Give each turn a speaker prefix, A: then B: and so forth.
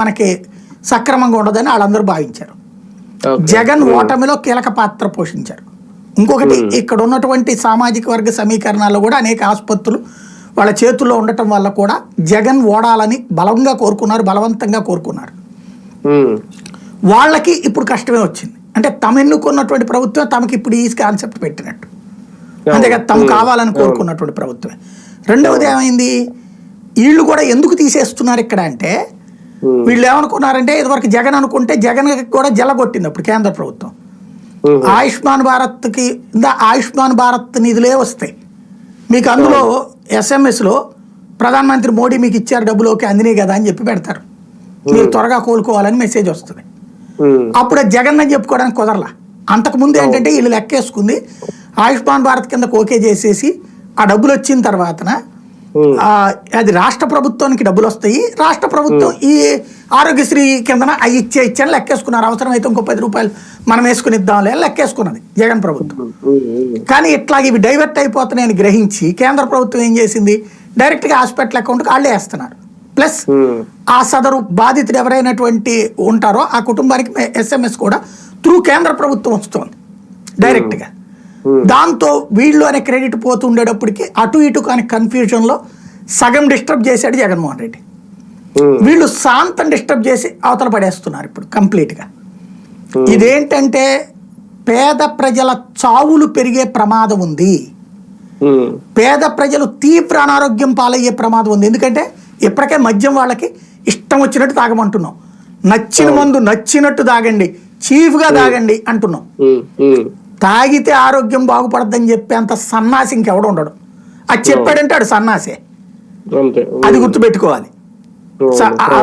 A: మనకి సక్రమంగా ఉండదని వాళ్ళందరూ భావించారు. జగన్ ఓటమిలో కీలక పాత్ర పోషించారు. ఇంకొకటి ఇక్కడ ఉన్నటువంటి సామాజిక వర్గ సమీకరణాల్లో కూడా అనేక ఆసుపత్రులు వాళ్ళ చేతుల్లో ఉండటం వల్ల కూడా జగన్ ఓడాలని బలంగా కోరుకున్నారు, బలవంతంగా కోరుకున్నారు. వాళ్ళకి ఇప్పుడు కష్టమే వచ్చింది. అంటే తమ ఎన్నుకున్నటువంటి ప్రభుత్వం తమకి ఇప్పుడు ఈ కాన్సెప్ట్ పెట్టినట్టు, అంతేకాదు తమ కావాలని కోరుకున్నటువంటి ప్రభుత్వమే. రెండవది ఏమైంది, వీళ్ళు కూడా ఎందుకు తీసేస్తున్నారు ఇక్కడ అంటే, వీళ్ళు ఏమనుకున్నారంటే ఇదివరకు జగన్ అనుకుంటే జగన్ కూడా జలగొట్టింది అప్పుడు కేంద్ర ప్రభుత్వం. ఆయుష్మాన్ భారత్కి ఆయుష్మాన్ భారత్ నిధులే వస్తాయి మీకు, అందులో SMS-లో ప్రధానమంత్రి మోడీ మీకు ఇచ్చారు డబ్బులోకి అందినాయి కదా అని చెప్పి పెడతారు, మీరు త్వరగా కోలుకోవాలని మెసేజ్ వస్తుంది. అప్పుడు జగన్ అని చెప్పుకోవడానికి కుదరలా. అంతకుముందు ఏంటంటే వీళ్ళు లెక్కేసుకుంది ఆయుష్మాన్ భారత్ కింద ఓకే చేసేసి ఆ డబ్బులు వచ్చిన తర్వాతన అది రాష్ట్ర ప్రభుత్వానికి డబ్బులు వస్తాయి, రాష్ట్ర ప్రభుత్వం ఈ ఆరోగ్యశ్రీ కిందన అవి ఇచ్చాను లెక్కేసుకున్నారు. అవసరం అయితే ఇంకో 10 రూపాయలు మనం వేసుకుని ఇద్దాంలే లెక్కేసుకున్నది జగన్ ప్రభుత్వం. కానీ ఇట్లా ఇవి డైవర్ట్ అయిపోతున్నాయని గ్రహించి కేంద్ర ప్రభుత్వం ఏం చేసింది, డైరెక్ట్గా హాస్పిటల్ అకౌంట్కి వాళ్ళే వేస్తున్నారు. ప్లస్ ఆ సదరు బాధితుడు ఎవరైనటువంటి ఉంటారో ఆ కుటుంబానికి SMS కూడా త్రూ కేంద్ర ప్రభుత్వం వస్తుంది డైరెక్ట్గా. దాంతో వీళ్ళు అనే క్రెడిట్ పోతుండేటప్పటికి అటు ఇటు కానీ కన్ఫ్యూజన్లో సగం డిస్టర్బ్ చేశాడు జగన్మోహన్ రెడ్డి. వీళ్ళు శాంతం డిస్టర్బ్ చేసి అవతల పడేస్తున్నారు ఇప్పుడు కంప్లీట్గా. ఇదేంటంటే పేద ప్రజల చావులు పెరిగే ప్రమాదం ఉంది, పేద ప్రజలు తీవ్ర అనారోగ్యం పాలయ్యే ప్రమాదం ఉంది. ఎందుకంటే ఇప్పటికే మద్యం వాళ్ళకి ఇష్టం వచ్చినట్టు తాగమంటున్నాం, నచ్చిన మందు నచ్చినట్టు తాగండి, చీఫ్గా తాగండి అంటున్నాం. తాగితే ఆరోగ్యం బాగుపడద్దని చెప్పే అంత సన్నాసి ఇంకెవడు ఉండడు. అది చెప్పాడంటే ఆడు సన్నాసే, అది గుర్తుపెట్టుకోవాలి.